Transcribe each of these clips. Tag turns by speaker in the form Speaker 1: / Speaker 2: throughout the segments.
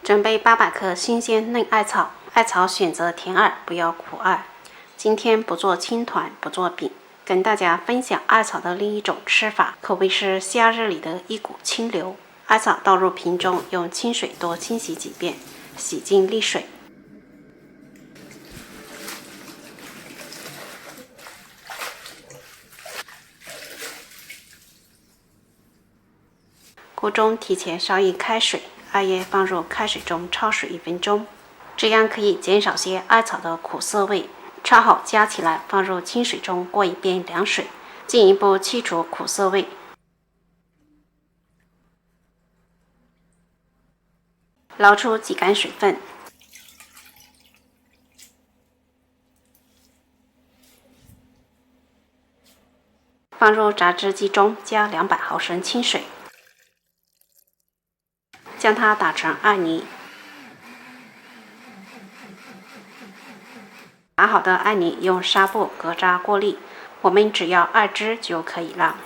Speaker 1: 准备800克新鲜嫩艾草，艾草选择甜2，不要苦2。今天不做青团，不做饼，跟大家分享艾草的另一种吃法，可谓是夏日里的一股清流。艾草倒入瓶中，用清水多清洗几遍，洗净沥水。锅中提前烧一开水，艾叶放入开水中焯水1分钟，这样可以减少些艾草的苦涩味。焯好夹起来，放入清水中过一遍凉水，进一步去除苦涩味。捞出挤干水分，放入榨汁机中，加200毫升清水，将它打成艾泥。打好的艾泥用纱布隔渣过滤，我们只要2支就可以了。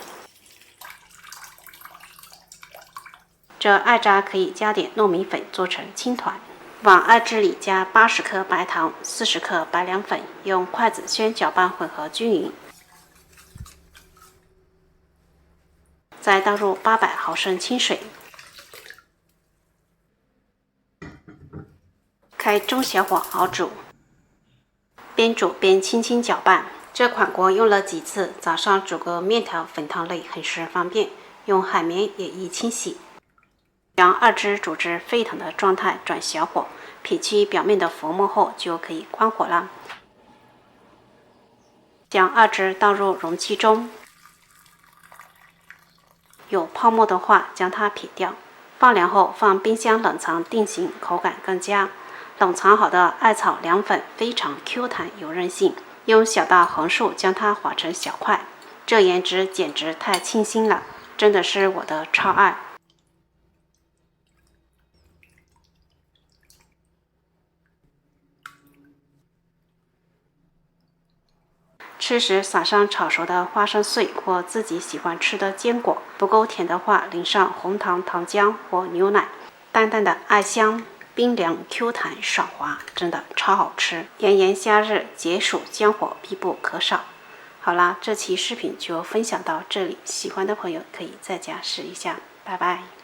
Speaker 1: 这艾渣可以加点糯米粉做成青团。往艾汁里加80克白糖、40克白凉粉，用筷子先搅拌混合均匀，再倒入800毫升清水，开中小火熬煮，边煮边轻轻搅拌。这款锅用了几次，早上煮个面条、粉汤类很是方便，用海绵也易清洗。将2汁煮至沸腾的状态，转小火，撇去表面的浮沫后就可以关火了。将2汁倒入容器中，有泡沫的话将它撇掉。放凉后放冰箱冷藏定型，口感更佳。冷藏好的艾草凉粉非常 Q 弹有韧性，用小刀横竖将它划成小块，这颜值简直太清新了，真的是我的超爱。吃时撒上炒熟的花生碎或自己喜欢吃的坚果，不够甜的话淋上红糖糖浆或牛奶，淡淡的艾香，冰凉 Q 弹爽滑，真的超好吃。炎炎夏日解暑降火必不可少。好啦，这期视频就分享到这里，喜欢的朋友可以在家试一下，拜拜。